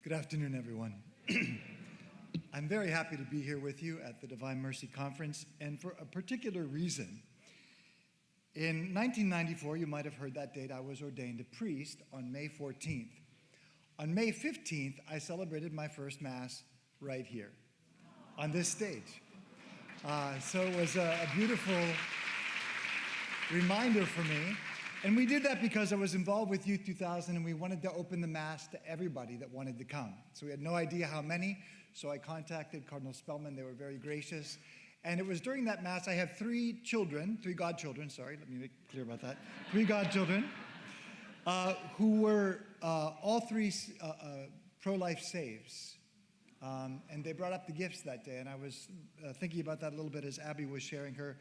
Good afternoon, everyone. I'm very happy to be here with you at the Divine Mercy Conference, and for a particular reason. In 1994, you might have heard that date, I was ordained a priest on May 14th. On May 15th, I celebrated my first Mass right here, on this stage. So it was a beautiful reminder for me. And we did that because I was involved with Youth 2000 and we wanted to open the Mass to everybody that wanted to come. So we had no idea how many, so I contacted Cardinal Spellman. They were very gracious. And it was during that Mass, I have three godchildren, sorry, let me make clear about that. Three godchildren, who were all three pro-life saves. And they brought up the gifts that day, and I was thinking about that a little bit as Abby was sharing her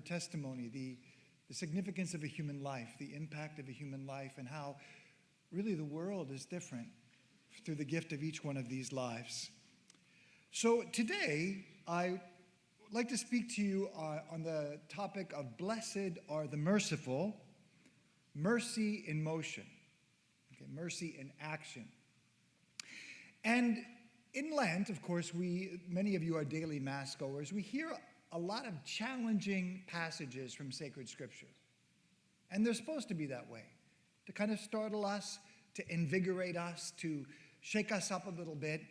testimony, the significance of a human life, the impact of a human life, and how really the world is different through the gift of each one of these lives. So today, I would like to speak to you on the topic of blessed are the merciful, mercy in motion, okay, mercy in action. And in Lent, of course, many of you are daily Mass goers, we hear a lot of challenging passages from sacred scripture. And they're supposed to be that way, to kind of startle us, to invigorate us, to shake us up a little bit.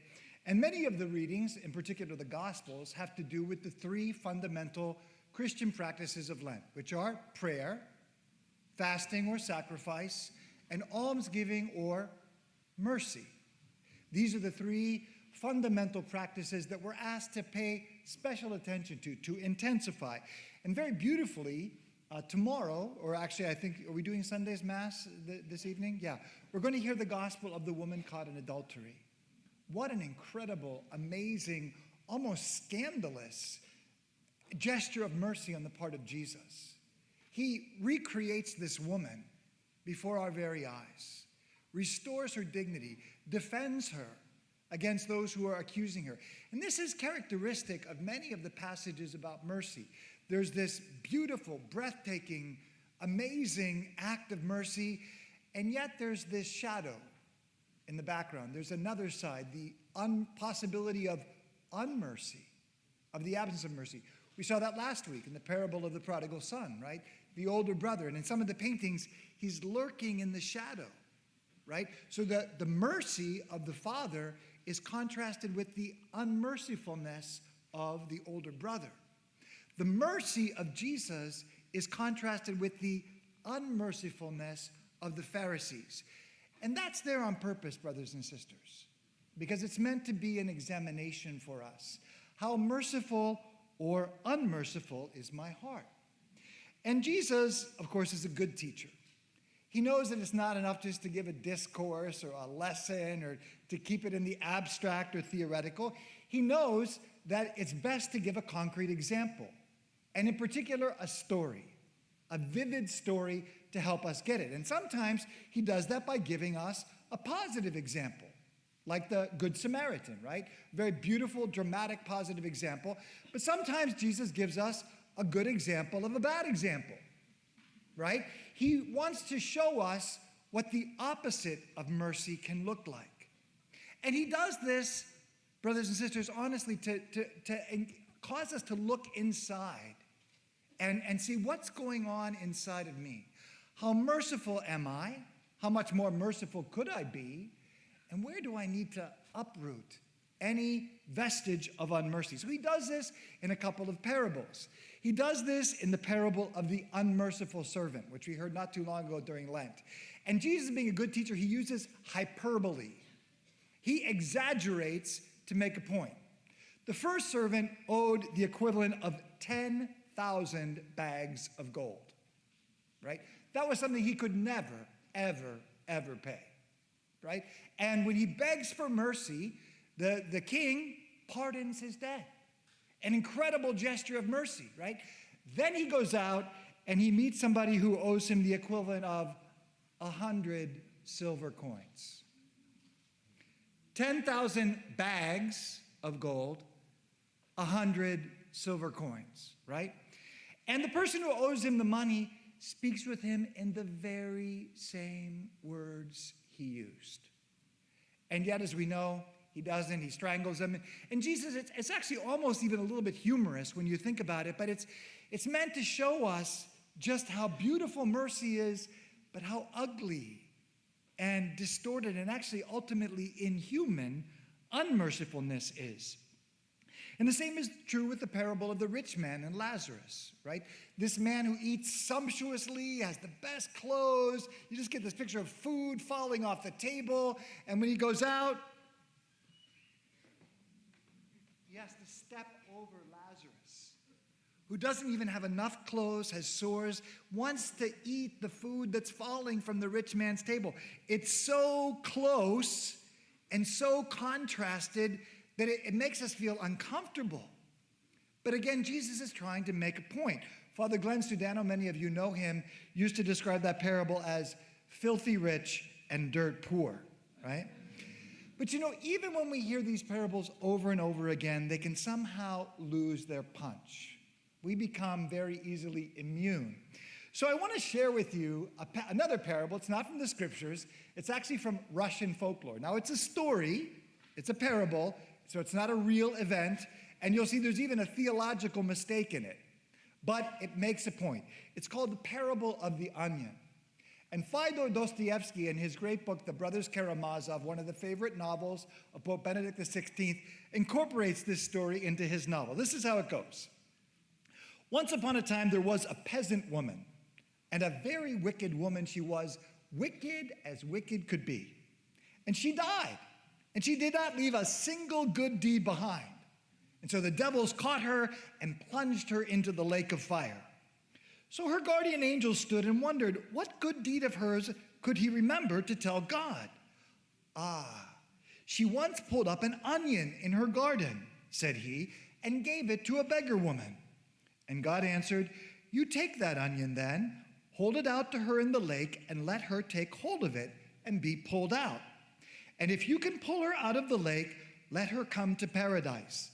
And many of the readings, in particular the Gospels, have to do with the three fundamental Christian practices of Lent, which are prayer, fasting or sacrifice, and almsgiving or mercy. These are the three fundamental practices that we're asked to pay special attention to intensify. And very beautifully, tomorrow, or actually I think, are we doing Sunday's Mass this evening? Yeah. We're going to hear the gospel of the woman caught in adultery. What an incredible, amazing, almost scandalous gesture of mercy on the part of Jesus. He recreates this woman before our very eyes, restores her dignity, defends her against those who are accusing her. And this is characteristic of many of the passages about mercy. There's this beautiful, breathtaking, amazing act of mercy, and yet there's this shadow in the background. There's another side, the possibility of unmercy, of the absence of mercy. We saw that last week in the parable of the prodigal son, right? The older brother, and in some of the paintings, he's lurking in the shadow. Right? So the mercy of the father is contrasted with the unmercifulness of the older brother. The mercy of Jesus is contrasted with the unmercifulness of the Pharisees. And that's there on purpose, brothers and sisters, because it's meant to be an examination for us. How merciful or unmerciful is my heart? And Jesus, of course, is a good teacher. He knows that it's not enough just to give a discourse or a lesson or to keep it in the abstract or theoretical. He knows that it's best to give a concrete example, and in particular, a story, a vivid story to help us get it. And sometimes he does that by giving us a positive example, like the Good Samaritan, right? Very beautiful, dramatic, positive example. But sometimes Jesus gives us a good example of a bad example. Right? He wants to show us what the opposite of mercy can look like. And he does this, brothers and sisters, honestly, to cause us to look inside and see what's going on inside of me. How merciful am I? How much more merciful could I be? And where do I need to uproot any vestige of unmercy? So he does this in a couple of parables. He does this in the parable of the unmerciful servant, which we heard not too long ago during Lent. And Jesus, being a good teacher, he uses hyperbole. He exaggerates to make a point. The first servant owed the equivalent of 10,000 bags of gold, right? That was something he could never, ever, ever pay, right? And when he begs for mercy, the king pardons his debt. An incredible gesture of mercy, right? Then he goes out and he meets somebody who owes him the equivalent of 100 silver coins. 10,000 bags of gold, 100 silver coins, right? And the person who owes him the money speaks with him in the very same words he used. And yet, as we know, he doesn't. He strangles him. And Jesus, it's actually almost even a little bit humorous when you think about it, but it's meant to show us just how beautiful mercy is, but how ugly and distorted and actually ultimately inhuman unmercifulness is. And the same is true with the parable of the rich man and Lazarus, right? This man who eats sumptuously, has the best clothes. You just get this picture of food falling off the table. And when he goes out, he has to step over Lazarus, who doesn't even have enough clothes, has sores, wants to eat the food that's falling from the rich man's table. It's so close and so contrasted that it makes us feel uncomfortable. But again, Jesus is trying to make a point. Father Glenn Sudano, many of you know him, used to describe that parable as filthy rich and dirt poor, right? But you know, even when we hear these parables over and over again, they can somehow lose their punch. We become very easily immune. So I want to share with you another parable. It's not from the scriptures. It's actually from Russian folklore. Now, it's a story. It's a parable. So it's not a real event, and you'll see there's even a theological mistake in it. But it makes a point. It's called the parable of the onion. And Fyodor Dostoevsky, in his great book, The Brothers Karamazov, one of the favorite novels of Pope Benedict XVI, incorporates this story into his novel. This is how it goes. Once upon a time, there was a peasant woman, and a very wicked woman she was, wicked as wicked could be. And she died. And she did not leave a single good deed behind. And so the devils caught her and plunged her into the lake of fire. So her guardian angel stood and wondered, what good deed of hers could he remember to tell God? She once pulled up an onion in her garden, said he, and gave it to a beggar woman. And God answered, you take that onion then, hold it out to her in the lake, and let her take hold of it and be pulled out. And if you can pull her out of the lake, let her come to paradise.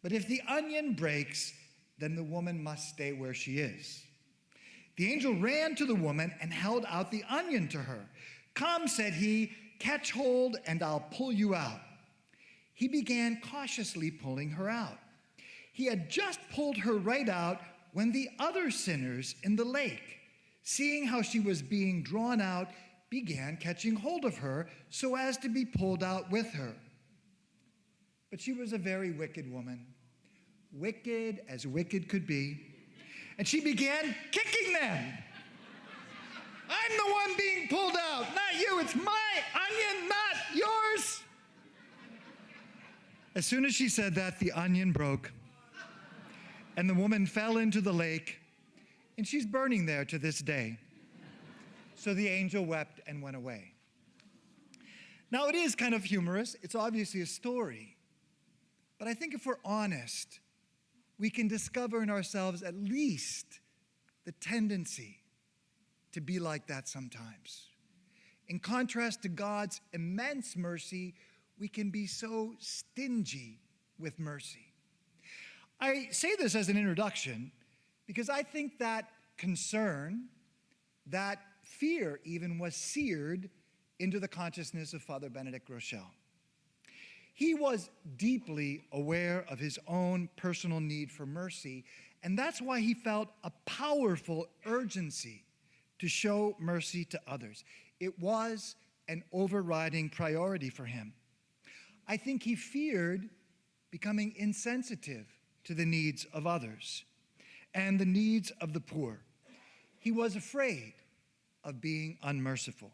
But if the onion breaks, then the woman must stay where she is. The angel ran to the woman and held out the onion to her. Come, said he, catch hold and I'll pull you out. He began cautiously pulling her out. He had just pulled her right out when the other sinners in the lake, seeing how she was being drawn out, began catching hold of her so as to be pulled out with her. But she was a very wicked woman, wicked as wicked could be, and she began kicking them. I'm the one being pulled out, not you. It's my onion, not yours. As soon as she said that, the onion broke, and the woman fell into the lake, and she's burning there to this day. So the angel wept and went away. Now, it is kind of humorous. It's obviously a story. But I think if we're honest, we can discover in ourselves at least the tendency to be like that sometimes. In contrast to God's immense mercy, we can be so stingy with mercy. I say this as an introduction because I think that concern, that fear even, was seared into the consciousness of Father Benedict Groeschel. He was deeply aware of his own personal need for mercy, and that's why he felt a powerful urgency to show mercy to others. It was an overriding priority for him. I think he feared becoming insensitive to the needs of others and the needs of the poor. He was afraid of being unmerciful.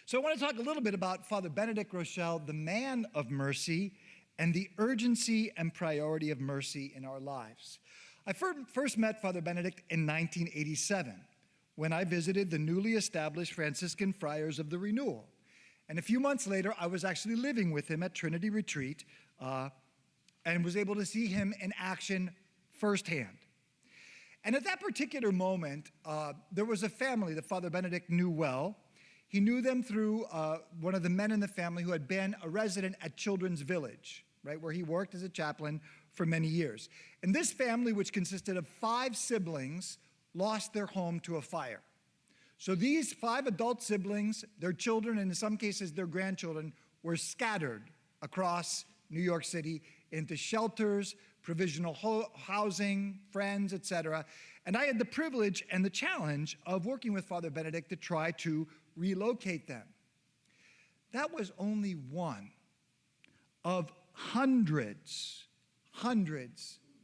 So I want to talk a little bit about Father Benedict Groeschel, the man of mercy, and the urgency and priority of mercy in our lives. I first met Father Benedict in 1987 when I visited the newly established Franciscan Friars of the Renewal. And a few months later, I was actually living with him at Trinity Retreat and was able to see him in action firsthand. And at that particular moment, there was a family that Father Benedict knew well. He knew them through one of the men in the family who had been a resident at Children's Village, right, where he worked as a chaplain for many years. And this family, which consisted of 5 siblings, lost their home to a fire. So these 5 adult siblings, their children, and in some cases their grandchildren, were scattered across New York City into shelters, provisional housing, friends, etc. And I had the privilege and the challenge of working with Father Benedict to try to relocate them. That was only one of hundreds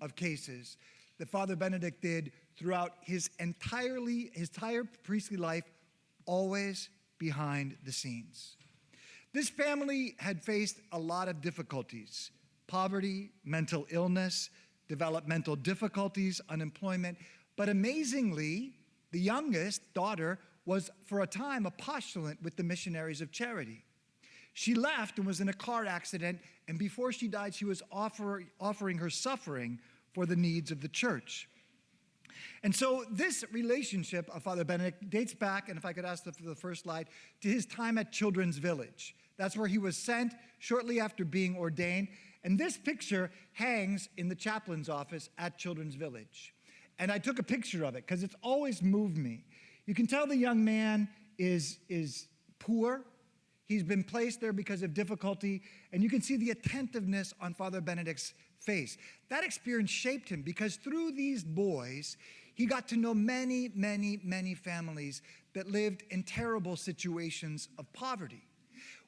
of cases that Father Benedict did throughout his entire priestly life, always behind the scenes. This family had faced a lot of difficulties: poverty, mental illness, developmental difficulties, unemployment. But amazingly, the youngest daughter was, for a time, a postulant with the Missionaries of Charity. She left and was in a car accident, and before she died, she was offering her suffering for the needs of the church. And so this relationship of Father Benedict dates back, and if I could ask for the first slide, to his time at Children's Village. That's where he was sent shortly after being ordained. And this picture hangs in the chaplain's office at Children's Village. And I took a picture of it because it's always moved me. You can tell the young man is poor. He's been placed there because of difficulty, and you can see the attentiveness on Father Benedict's face. That experience shaped him because through these boys, he got to know many, many, many families that lived in terrible situations of poverty,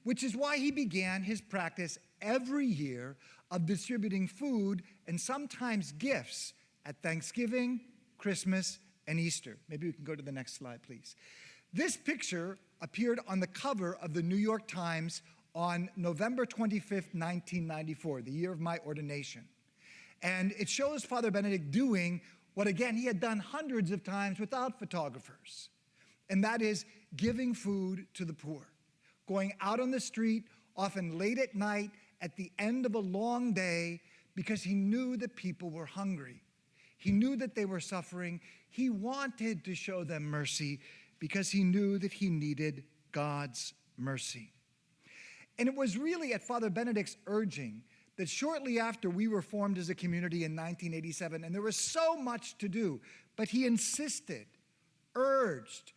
which is why he began his practice every year of distributing food and sometimes gifts at Thanksgiving, Christmas, and Easter. Maybe we can go to the next slide, please. This picture appeared on the cover of the New York Times on November 25th, 1994, the year of my ordination. And it shows Father Benedict doing what, again, he had done hundreds of times without photographers, and that is giving food to the poor, going out on the street, often late at night, at the end of a long day, because he knew that people were hungry. He knew that they were suffering. He wanted to show them mercy because he knew that he needed God's mercy. And it was really at Father Benedict's urging that shortly after we were formed as a community in 1987, and there was so much to do, but he insisted, urged,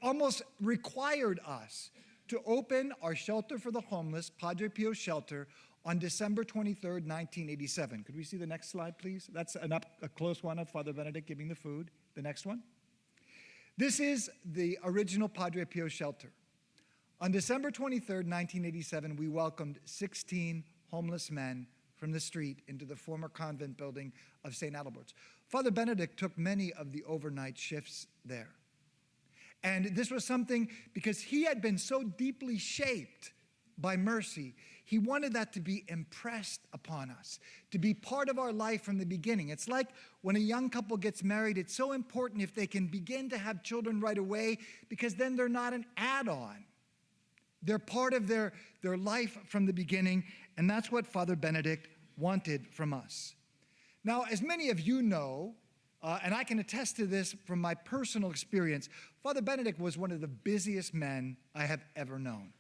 almost required us to open our shelter for the homeless, Padre Pio Shelter, on December 23rd, 1987. Could we see the next slide, please? That's a close one of Father Benedict giving the food. The next one. This is the original Padre Pio Shelter. On December 23rd, 1987, we welcomed 16 homeless men from the street into the former convent building of St. Adalbert's. Father Benedict took many of the overnight shifts there. And this was something because he had been so deeply shaped by mercy. He wanted that to be impressed upon us, to be part of our life from the beginning. It's like when a young couple gets married, it's so important if they can begin to have children right away, because then they're not an add-on. They're part of their life from the beginning, and that's what Father Benedict wanted from us. Now, as many of you know, and I can attest to this from my personal experience, Father Benedict was one of the busiest men I have ever known,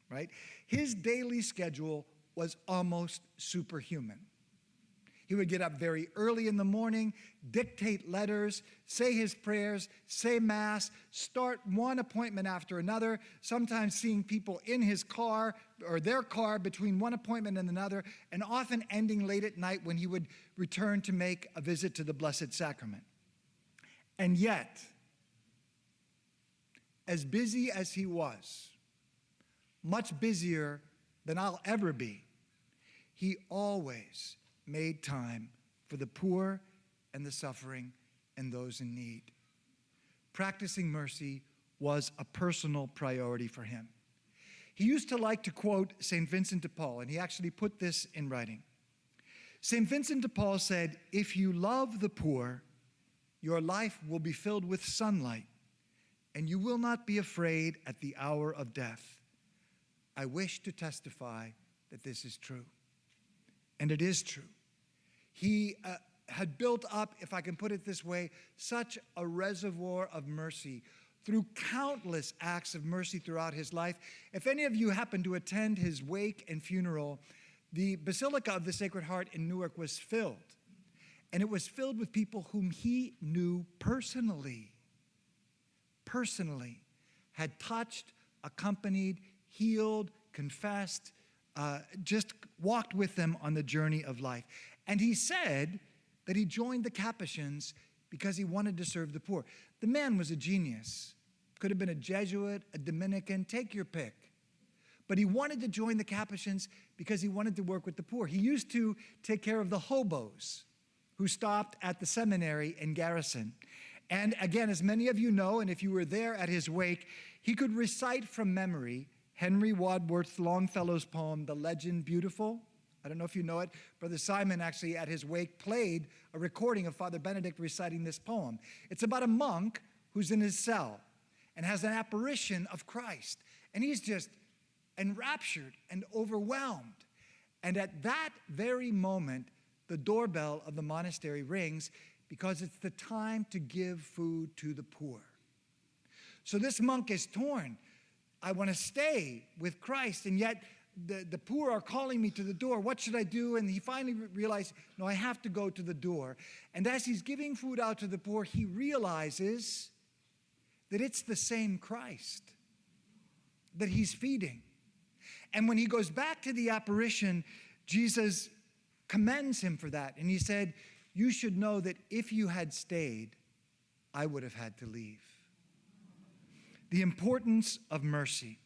right? His daily schedule was almost superhuman. He would get up very early in the morning, dictate letters, say his prayers, say Mass, start one appointment after another, sometimes seeing people in his car or their car between one appointment and another, and often ending late at night when he would return to make a visit to the Blessed Sacrament. And yet, as busy as he was, much busier than I'll ever be, he always made time for the poor and the suffering and those in need. Practicing mercy was a personal priority for him. He used to like to quote St. Vincent de Paul, and he actually put this in writing. St. Vincent de Paul said, "If you love the poor, your life will be filled with sunlight, and you will not be afraid at the hour of death." I wish to testify that this is true. And it is true. He had built up, if I can put it this way, such a reservoir of mercy through countless acts of mercy throughout his life. If any of you happen to attend his wake and funeral, the Basilica of the Sacred Heart in Newark was filled. And it was filled with people whom he knew personally, had touched, accompanied, healed, confessed, just walked with them on the journey of life. And he said that he joined the Capuchins because he wanted to serve the poor. The man was a genius. Could have been a Jesuit, a Dominican, take your pick. But he wanted to join the Capuchins because he wanted to work with the poor. He used to take care of the hobos who stopped at the seminary in Garrison. And again, as many of you know, and if you were there at his wake, he could recite from memory Henry Wadsworth Longfellow's poem, The Legend Beautiful. I don't know if you know it. Brother Simon actually at his wake played a recording of Father Benedict reciting this poem. It's about a monk who's in his cell and has an apparition of Christ. And he's just enraptured and overwhelmed. And at that very moment, the doorbell of the monastery rings because it's the time to give food to the poor. So this monk is torn. I want to stay with Christ, and yet the poor are calling me to the door. What should I do? And he finally realized, no, I have to go to the door. And as he's giving food out to the poor, he realizes that it's the same Christ that he's feeding. And when he goes back to the apparition, Jesus commends him for that. And he said, you should know that if you had stayed, I would have had to leave. The importance of mercy.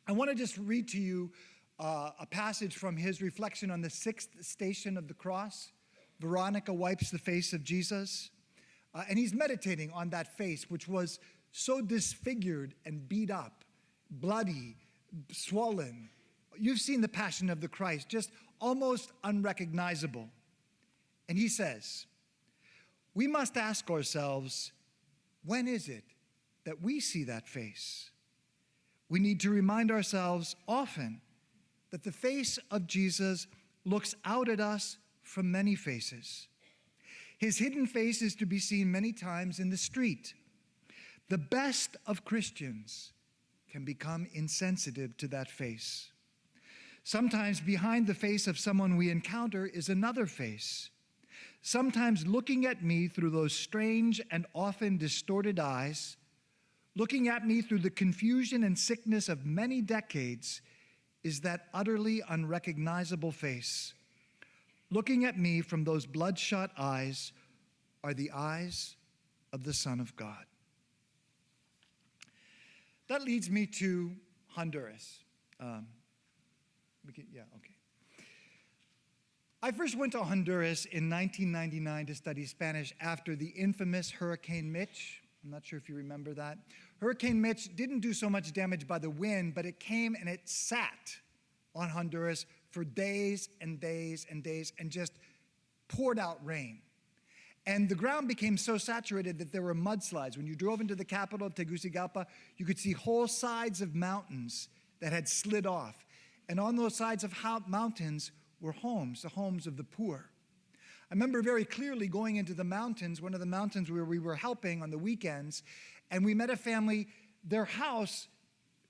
I want to just read to you a passage from his reflection on the sixth station of the cross. Veronica wipes the face of Jesus. And he's meditating on that face, which was so disfigured and beat up, bloody, swollen. You've seen the Passion of the Christ, just almost unrecognizable. And he says, we must ask ourselves, when is it that we see that face? We need to remind ourselves often that the face of Jesus looks out at us from many faces. His hidden face is to be seen many times in the street. The best of Christians can become insensitive to that face. Sometimes behind the face of someone we encounter is another face. Sometimes looking at me through those strange and often distorted eyes, looking at me through the confusion and sickness of many decades, is that utterly unrecognizable face. Looking at me from those bloodshot eyes are the eyes of the Son of God. That leads me to Honduras. I first went to Honduras in 1999 to study Spanish after the infamous Hurricane Mitch. I'm not sure if you remember that. Hurricane Mitch didn't do so much damage by the wind, but it came and it sat on Honduras for days and days and days and just poured out rain. And the ground became so saturated that there were mudslides. When you drove into the capital of Tegucigalpa, you could see whole sides of mountains that had slid off. And on those sides of mountains were homes, the homes of the poor. I remember very clearly going into the mountains, one of the mountains where we were helping on the weekends, and we met a family. Their house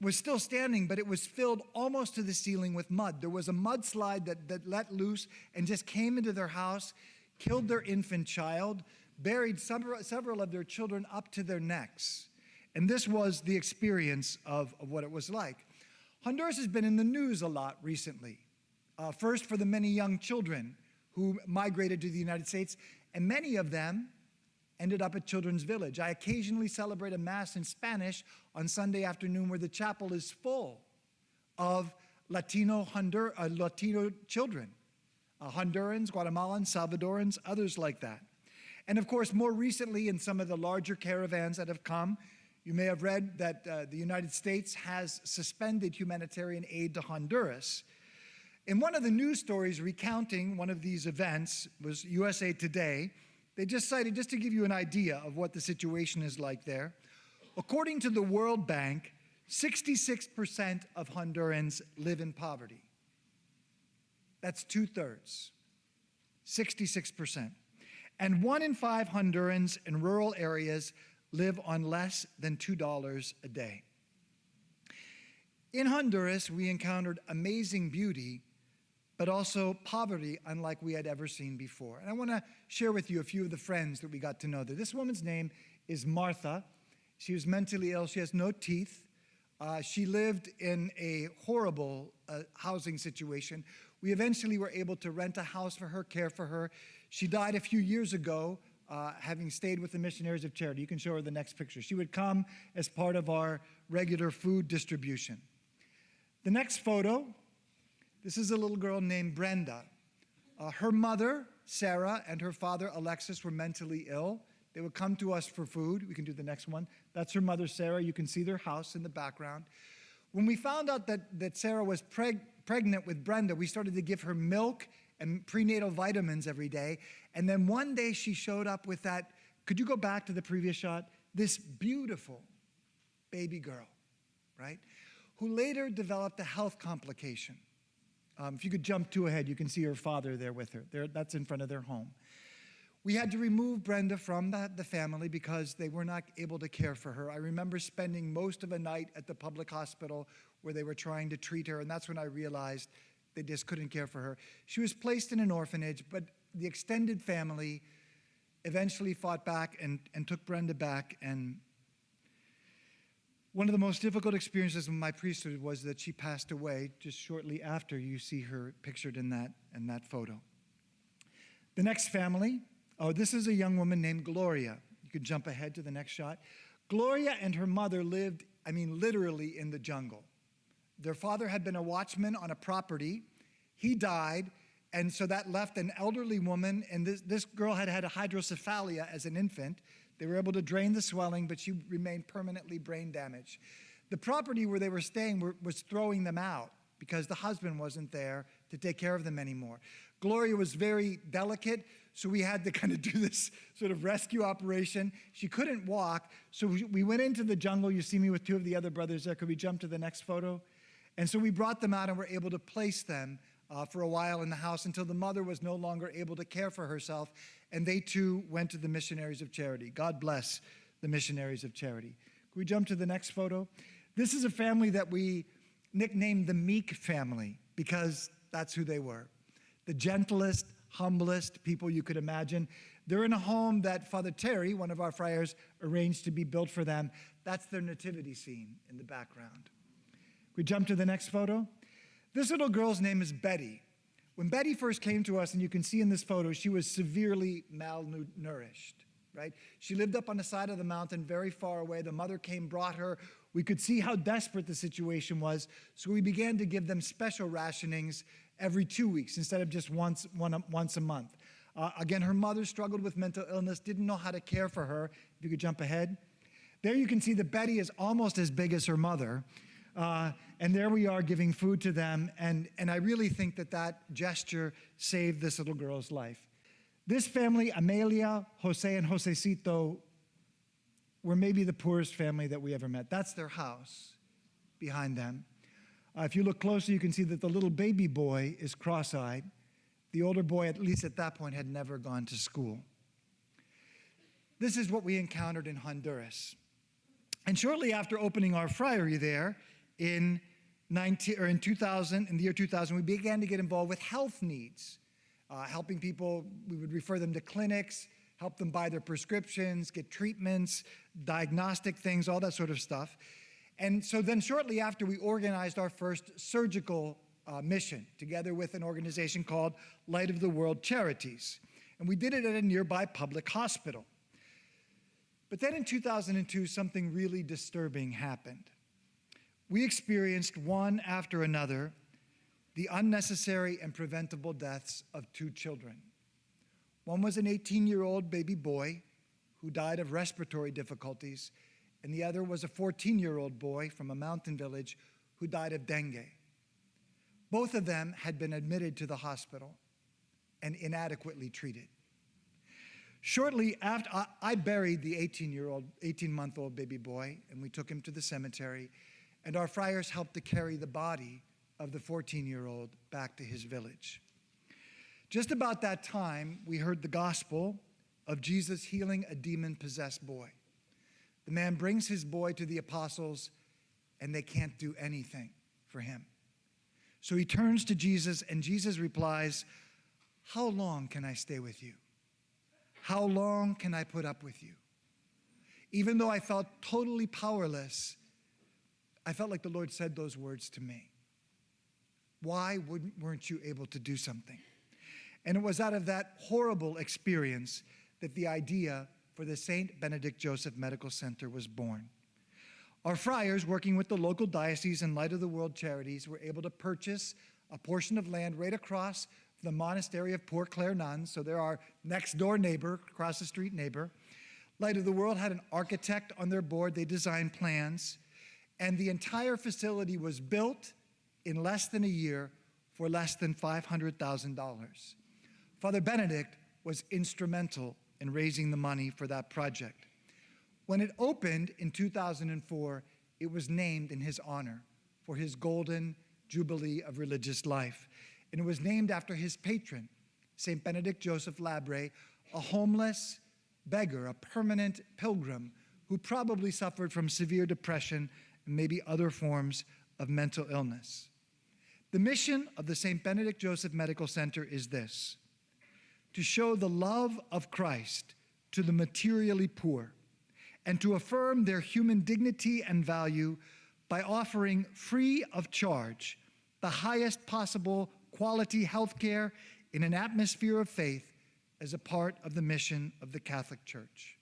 was still standing, but it was filled almost to the ceiling with mud. There was a mudslide that let loose and just came into their house, killed their infant child, buried several of their children up to their necks. And this was the experience of what it was like. Honduras has been in the news a lot recently. First, for the many young children who migrated to the United States, and many of them ended up at Children's Village. I occasionally celebrate a Mass in Spanish on Sunday afternoon where the chapel is full of Latino children, Hondurans, Guatemalans, Salvadorans, others like that. And of course, more recently in some of the larger caravans that have come, you may have read that the United States has suspended humanitarian aid to Honduras. In one of the news stories recounting one of these events was USA Today. They just cited, just to give you an idea of what the situation is like there, according to the World Bank, 66% of Hondurans live in poverty. That's 2/3, 66%. And 1 in 5 Hondurans in rural areas live on less than $2 a day. In Honduras, we encountered amazing beauty, but also poverty unlike we had ever seen before. And I want to share with you a few of the friends that we got to know there. This woman's name is Martha. She was mentally ill. She has no teeth. She lived in a horrible housing situation. We eventually were able to rent a house for her, care for her. She died a few years ago, having stayed with the Missionaries of Charity. You can show her the next picture. She would come as part of our regular food distribution. The next photo, this is a little girl named Brenda. Her mother, Sarah, and her father, Alexis, were mentally ill. They would come to us for food. We can do the next one. That's her mother, Sarah. You can see their house in the background. When we found out that Sarah was pregnant with Brenda, we started to give her milk and prenatal vitamins every day. And then one day she showed up with that, could you go back to the previous shot? This beautiful baby girl, right? Who later developed a health complication. If you could jump two ahead, you can see her father there with her. That's in front of their home. We had to remove Brenda from the family because they were not able to care for her. I remember spending most of a night at the public hospital where they were trying to treat her, and that's when I realized they just couldn't care for her. She was placed in an orphanage, but the extended family eventually fought back and took Brenda back. And one of the most difficult experiences in my priesthood was that she passed away just shortly after you see her pictured in that photo. The next family, this is a young woman named Gloria. You could jump ahead to the next shot. Gloria and her mother lived, literally in the jungle. Their father had been a watchman on a property. He died, and so that left an elderly woman, and this girl had had a hydrocephalia as an infant. They were able to drain the swelling, but she remained permanently brain damaged. The property where they were staying was throwing them out because the husband wasn't there to take care of them anymore. Gloria was very delicate, so we had to kind of do this sort of rescue operation. She couldn't walk, so we went into the jungle. You see me with two of the other brothers there. Could we jump to the next photo? And so we brought them out and were able to place them for a while in the house until the mother was no longer able to care for herself, and they too went to the Missionaries of Charity. God bless the Missionaries of Charity. Can we jump to the next photo? This is a family that we nicknamed the Meek Family because that's who they were. The gentlest, humblest people you could imagine. They're in a home that Father Terry, one of our friars, arranged to be built for them. That's their nativity scene in the background. We jump to the next photo. This little girl's name is Betty. When Betty first came to us, and you can see in this photo, she was severely malnourished, right? She lived up on the side of the mountain very far away. The mother came, brought her. We could see how desperate the situation was, so we began to give them special rationings every 2 weeks instead of just once a month. Again, her mother struggled with mental illness, didn't know how to care for her. If you could jump ahead. There you can see that Betty is almost as big as her mother. And there we are giving food to them, and I really think that gesture saved this little girl's life. This family, Amelia, Jose, and Josecito, were maybe the poorest family that we ever met. That's their house behind them. If you look closely, you can see that the little baby boy is cross-eyed. The older boy, at least at that point, had never gone to school. This is what we encountered in Honduras. And shortly after opening our friary there, in the year 2000, we began to get involved with health needs, helping people. We would refer them to clinics, help them buy their prescriptions, get treatments, diagnostic things, all that sort of stuff. And so then shortly after, we organized our first surgical mission together with an organization called Light of the World Charities. And we did it at a nearby public hospital. But then in 2002, something really disturbing happened. We experienced one after another the unnecessary and preventable deaths of two children. One was an 18-year-old baby boy who died of respiratory difficulties, and the other was a 14-year-old boy from a mountain village who died of dengue. Both of them had been admitted to the hospital and inadequately treated. Shortly after, I buried the 18-month-old baby boy, and we took him to the cemetery, and our friars helped to carry the body of the 14-year-old back to his village. Just about that time, we heard the gospel of Jesus healing a demon-possessed boy. The man brings his boy to the apostles, and they can't do anything for him. So he turns to Jesus, and Jesus replies, "How long can I stay with you? How long can I put up with you?" Even though I felt totally powerless, I felt like the Lord said those words to me. Why weren't you able to do something? And it was out of that horrible experience that the idea for the St. Benedict Joseph Medical Center was born. Our friars, working with the local diocese and Light of the World Charities, were able to purchase a portion of land right across the monastery of Poor Clare Nuns, so they're our next door neighbor, across the street neighbor. Light of the World had an architect on their board. They designed plans, and the entire facility was built in less than a year for less than $500,000. Father Benedict was instrumental in raising the money for that project. When it opened in 2004, it was named in his honor for his golden jubilee of religious life. And it was named after his patron, St. Benedict Joseph Labre, a homeless beggar, a permanent pilgrim who probably suffered from severe depression and maybe other forms of mental illness. The mission of the St. Benedict Joseph Medical Center is this: to show the love of Christ to the materially poor and to affirm their human dignity and value by offering free of charge the highest possible quality health care in an atmosphere of faith as a part of the mission of the Catholic Church.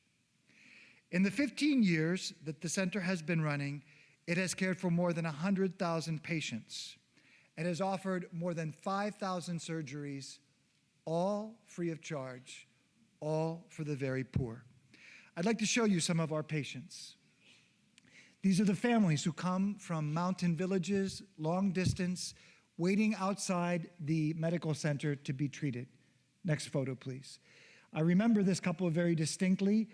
In the 15 years that the center has been running, it has cared for more than 100,000 patients and has offered more than 5,000 surgeries, all free of charge, all for the very poor. I'd like to show you some of our patients. These are the families who come from mountain villages, long distance, waiting outside the medical center to be treated. Next photo, please. I remember this couple very distinctly.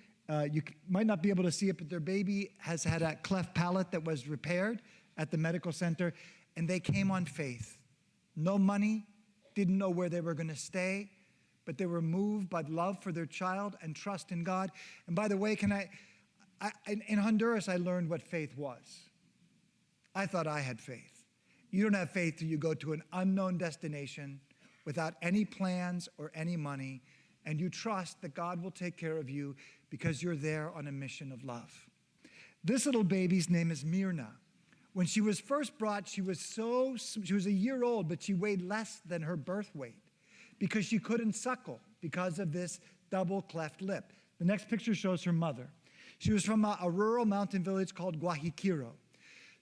You might not be able to see it, but their baby has had a cleft palate that was repaired at the medical center, and they came on faith. No money, didn't know where they were going to stay, but they were moved by love for their child and trust in God. And by the way, in Honduras, I learned what faith was. I thought I had faith. You don't have faith till you go to an unknown destination without any plans or any money, and you trust that God will take care of you because you're there on a mission of love. This little baby's name is Mirna. When she was first brought, she was a year old, but she weighed less than her birth weight because she couldn't suckle because of this double cleft lip. The next picture shows her mother. She was from a rural mountain village called Guajiquiro.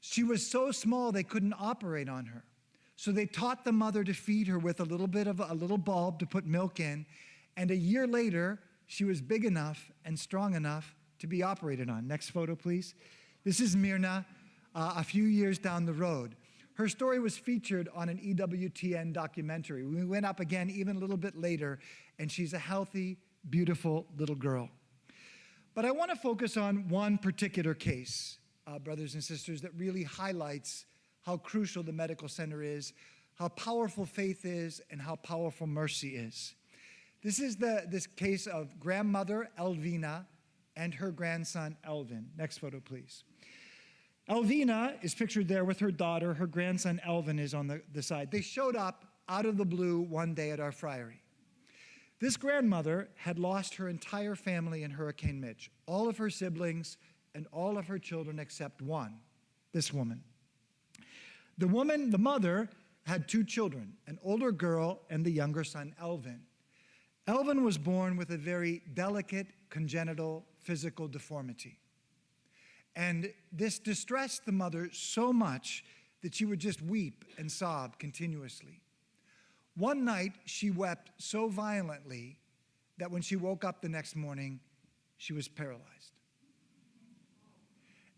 She was so small they couldn't operate on her. So they taught the mother to feed her with a little bulb to put milk in, and a year later, she was big enough and strong enough to be operated on. Next photo, please. This is Mirna, a few years down the road. Her story was featured on an EWTN documentary. We went up again even a little bit later, and she's a healthy, beautiful little girl. But I want to focus on one particular case, brothers and sisters, that really highlights how crucial the medical center is, how powerful faith is, and how powerful mercy is. This is this case of grandmother Elvina and her grandson Elvin. Next photo, please. Elvina is pictured there with her daughter. Her grandson Elvin is on the side. They showed up out of the blue one day at our friary. This grandmother had lost her entire family in Hurricane Mitch, all of her siblings and all of her children except one, this woman. The mother, had two children, an older girl and the younger son, Elvin. Elvin was born with a very delicate congenital physical deformity. And this distressed the mother so much that she would just weep and sob continuously. One night, she wept so violently that when she woke up the next morning, she was paralyzed.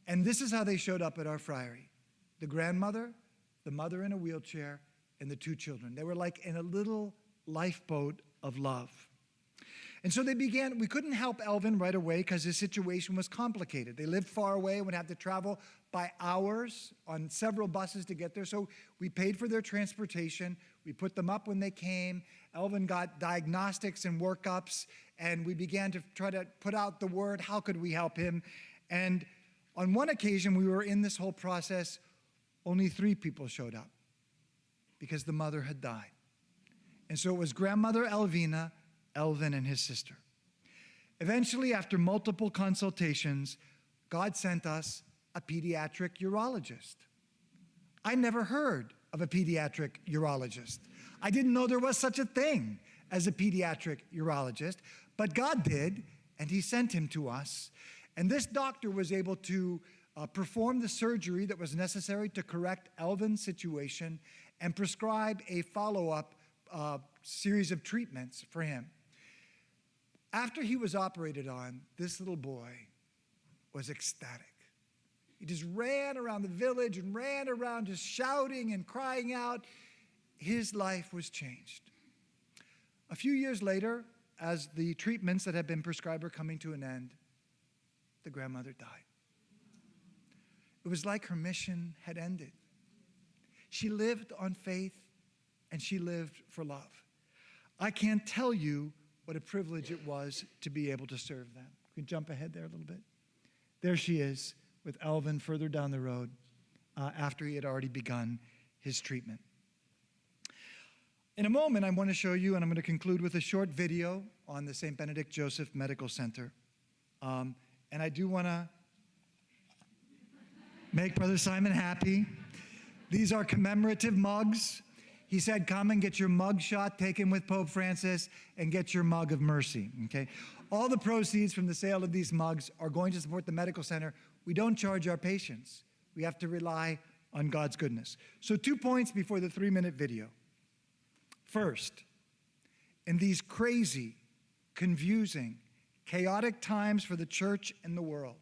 And this is how they showed up at our friary. The grandmother, the mother in a wheelchair, and the two children. They were like in a little lifeboat of love. And so we couldn't help Elvin right away because his situation was complicated. They lived far away and would have to travel by hours on several buses to get there. So we paid for their transportation. We put them up when they came. Elvin got diagnostics and workups, and we began to try to put out the word, how could we help him? And on one occasion, we were in this whole process, only 3 people showed up because the mother had died. And so it was grandmother Elvina, Elvin, and his sister. Eventually, after multiple consultations, God sent us a pediatric urologist. I never heard of a pediatric urologist. I didn't know there was such a thing as a pediatric urologist, but God did, and he sent him to us. And this doctor was able to perform the surgery that was necessary to correct Elvin's situation and prescribe a follow-up series of treatments for him. After he was operated on, this little boy was ecstatic. He just ran around the village and ran around just shouting and crying out. His life was changed. A few years later, as the treatments that had been prescribed were coming to an end, the grandmother died. It was like her mission had ended. She lived on faith and she lived for love. I can't tell you what a privilege it was to be able to serve them. We can jump ahead there a little bit. There she is with Elvin further down the road after he had already begun his treatment. In a moment, I want to show you, and I'm going to conclude with a short video on the St. Benedict Joseph Medical Center. And I do want to make Brother Simon happy. These are commemorative mugs. He said, come and get your mug shot taken with Pope Francis and get your mug of mercy, okay? All the proceeds from the sale of these mugs are going to support the medical center. We don't charge our patients. We have to rely on God's goodness. So 2 points before the 3-minute video. First, in these crazy, confusing, chaotic times for the church and the world,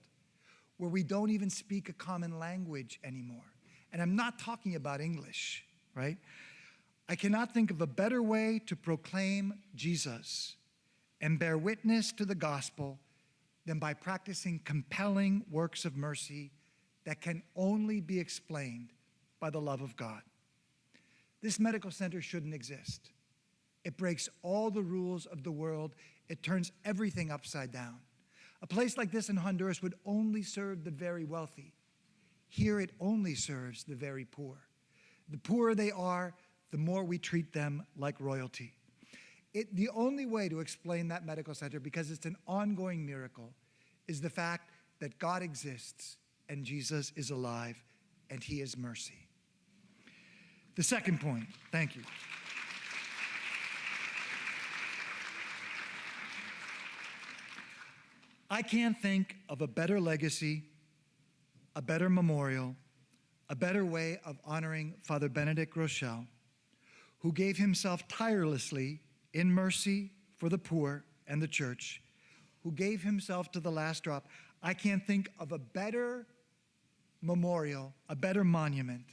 where we don't even speak a common language anymore, and I'm not talking about English, right? I cannot think of a better way to proclaim Jesus and bear witness to the gospel than by practicing compelling works of mercy that can only be explained by the love of God. This medical center shouldn't exist. It breaks all the rules of the world. It turns everything upside down. A place like this in Honduras would only serve the very wealthy. Here it only serves the very poor. The poorer they are, the more we treat them like royalty. The only way to explain that medical center, because it's an ongoing miracle, is the fact that God exists and Jesus is alive and he is mercy. The second point, thank you. I can't think of a better legacy, a better memorial, a better way of honoring Father Benedict Groeschel, who gave himself tirelessly in mercy for the poor and the church, who gave himself to the last drop. I can't think of a better memorial, a better monument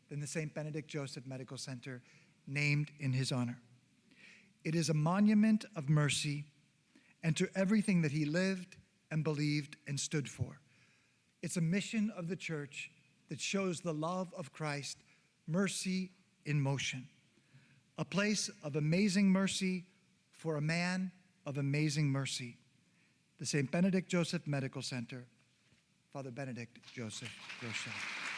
than the St. Benedict Joseph Medical Center named in his honor. It is a monument of mercy and to everything that he lived and believed and stood for. It's a mission of the church that shows the love of Christ, mercy in motion. A place of amazing mercy for a man of amazing mercy. The St. Benedict Joseph Medical Center, Father Benedict Joseph Groeschel.